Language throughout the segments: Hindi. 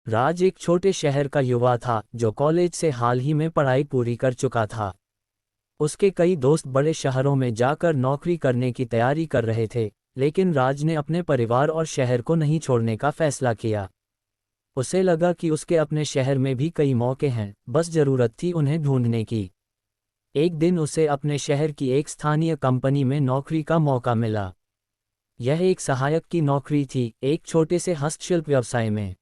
राज एक छोटे शहर का युवा था जो कॉलेज से हाल ही में पढ़ाई पूरी कर चुका था। उसके कई दोस्त बड़े शहरों में जाकर नौकरी करने की तैयारी कर रहे थे, लेकिन राज ने अपने परिवार और शहर को नहीं छोड़ने का फैसला किया। उसे लगा कि उसके अपने शहर में भी कई मौके हैं, बस ज़रूरत थी उन्हें ढूंढने की। एक दिन उसे अपने शहर की एक स्थानीय कंपनी में नौकरी का मौका मिला। यह एक सहायक की नौकरी थी, एक छोटे से हस्तशिल्प व्यवसाय में।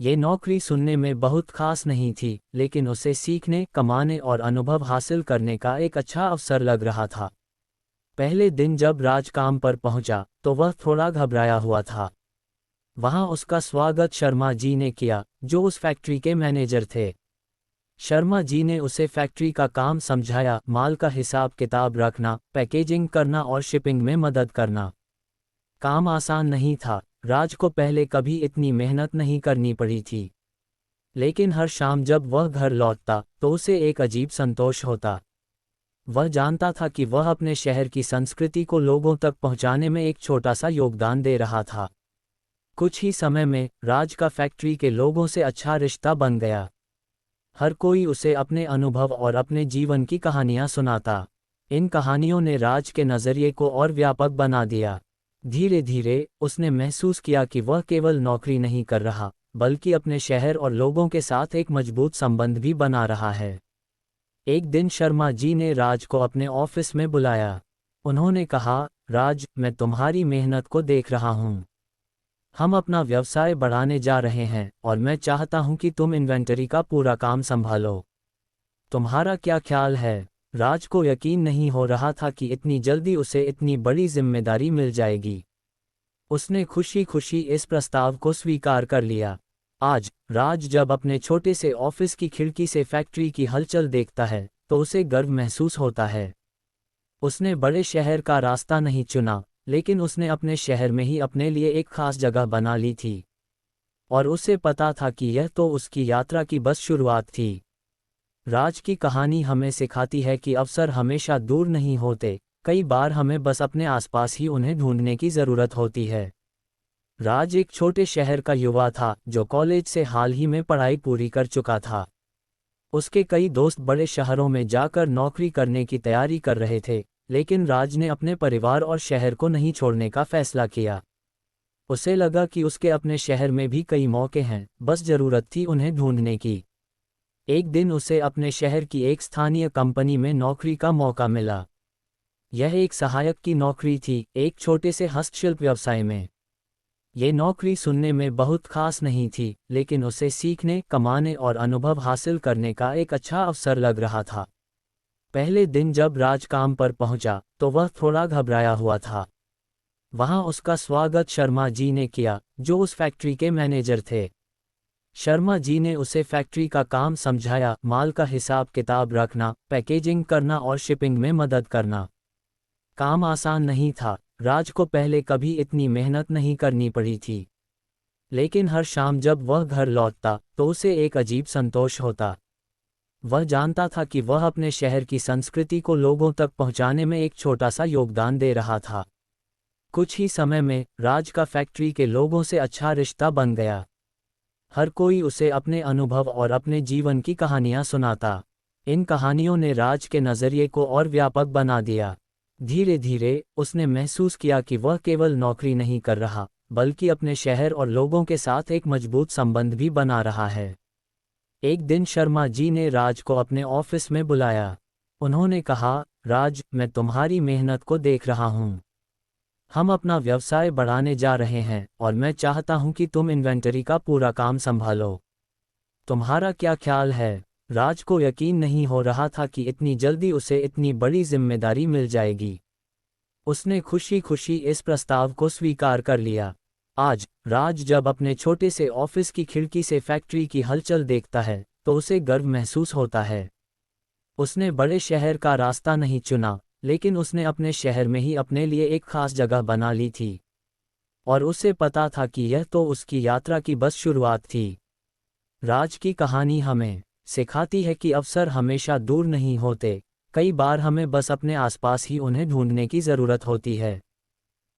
ये नौकरी सुनने में बहुत खास नहीं थी, लेकिन उसे सीखने, कमाने और अनुभव हासिल करने का एक अच्छा अवसर लग रहा था। पहले दिन जब राज काम पर पहुंचा, तो वह थोड़ा घबराया हुआ था। वहां उसका स्वागत शर्मा जी ने किया, जो उस फैक्ट्री के मैनेजर थे। शर्मा जी ने उसे फैक्ट्री का काम समझाया, माल का हिसाब किताब रखना, पैकेजिंग करना और शिपिंग में मदद करना। काम आसान नहीं था, राज को पहले कभी इतनी मेहनत नहीं करनी पड़ी थी। लेकिन हर शाम जब वह घर लौटता तो उसे एक अजीब संतोष होता। वह जानता था कि वह अपने शहर की संस्कृति को लोगों तक पहुंचाने में एक छोटा सा योगदान दे रहा था। कुछ ही समय में राज का फैक्ट्री के लोगों से अच्छा रिश्ता बन गया। हर कोई उसे अपने अनुभव और अपने जीवन की कहानियां सुनाता। इन कहानियों ने राज के नज़रिए को और व्यापक बना दिया। धीरे धीरे उसने महसूस किया कि वह केवल नौकरी नहीं कर रहा, बल्कि अपने शहर और लोगों के साथ एक मजबूत संबंध भी बना रहा है। एक दिन शर्मा जी ने राज को अपने ऑफिस में बुलाया। उन्होंने कहा, राज, मैं तुम्हारी मेहनत को देख रहा हूँ। हम अपना व्यवसाय बढ़ाने जा रहे हैं और मैं चाहता हूं कि तुम इन्वेंटरी का पूरा काम संभालो। तुम्हारा क्या ख्याल है? राज को यकीन नहीं हो रहा था कि इतनी जल्दी उसे इतनी बड़ी जिम्मेदारी मिल जाएगी। उसने खुशी खुशी इस प्रस्ताव को स्वीकार कर लिया। आज राज जब अपने छोटे से ऑफिस की खिड़की से फैक्ट्री की हलचल देखता है तो उसे गर्व महसूस होता है। उसने बड़े शहर का रास्ता नहीं चुना, लेकिन उसने अपने शहर में ही अपने लिए एक खास जगह बना ली थी। और उसे पता था कि यह तो उसकी यात्रा की बस शुरुआत थी। राज की कहानी हमें सिखाती है कि अवसर हमेशा दूर नहीं होते, कई बार हमें बस अपने आसपास ही उन्हें ढूंढने की ज़रूरत होती है। राज एक छोटे शहर का युवा था जो कॉलेज से हाल ही में पढ़ाई पूरी कर चुका था। उसके कई दोस्त बड़े शहरों में जाकर नौकरी करने की तैयारी कर रहे थे, लेकिन राज ने अपने परिवार और शहर को नहीं छोड़ने का फैसला किया। उसे लगा कि उसके अपने शहर में भी कई मौके हैं, बस ज़रूरत थी उन्हें ढूंढने की। एक दिन उसे अपने शहर की एक स्थानीय कंपनी में नौकरी का मौका मिला। यह एक सहायक की नौकरी थी, एक छोटे से हस्तशिल्प व्यवसाय में। ये नौकरी सुनने में बहुत खास नहीं थी, लेकिन उसे सीखने, कमाने और अनुभव हासिल करने का एक अच्छा अवसर लग रहा था। पहले दिन जब राज काम पर पहुंचा, तो वह थोड़ा घबराया हुआ था। वहां उसका स्वागत शर्मा जी ने किया, जो उस फैक्ट्री के मैनेजर थे। शर्मा जी ने उसे फैक्ट्री का काम समझाया, माल का हिसाब किताब रखना, पैकेजिंग करना और शिपिंग में मदद करना। काम आसान नहीं था, राज को पहले कभी इतनी मेहनत नहीं करनी पड़ी थी। लेकिन हर शाम जब वह घर लौटता तो उसे एक अजीब संतोष होता। वह जानता था कि वह अपने शहर की संस्कृति को लोगों तक पहुंचाने में एक छोटा सा योगदान दे रहा था। कुछ ही समय में राज का फैक्ट्री के लोगों से अच्छा रिश्ता बन गया। हर कोई उसे अपने अनुभव और अपने जीवन की कहानियां सुनाता। इन कहानियों ने राज के नज़रिए को और व्यापक बना दिया। धीरे धीरे उसने महसूस किया कि वह केवल नौकरी नहीं कर रहा, बल्कि अपने शहर और लोगों के साथ एक मजबूत संबंध भी बना रहा है। एक दिन शर्मा जी ने राज को अपने ऑफिस में बुलाया। उन्होंने कहा, राज, मैं तुम्हारी मेहनत को देख रहा हूँ। हम अपना व्यवसाय बढ़ाने जा रहे हैं और मैं चाहता हूँ कि तुम इन्वेंटरी का पूरा काम संभालो। तुम्हारा क्या ख्याल है? राज को यकीन नहीं हो रहा था कि इतनी जल्दी उसे इतनी बड़ी जिम्मेदारी मिल जाएगी। उसने खुशी खुशी इस प्रस्ताव को स्वीकार कर लिया। आज राज जब अपने छोटे से ऑफिस की खिड़की से फैक्ट्री की हलचल देखता है तो उसे गर्व महसूस होता है। उसने बड़े शहर का रास्ता नहीं चुना, लेकिन उसने अपने शहर में ही अपने लिए एक खास जगह बना ली थी। और उसे पता था कि यह तो उसकी यात्रा की बस शुरुआत थी। राज की कहानी हमें सिखाती है कि अवसर हमेशा दूर नहीं होते, कई बार हमें बस अपने आसपास ही उन्हें ढूंढने की ज़रूरत होती है।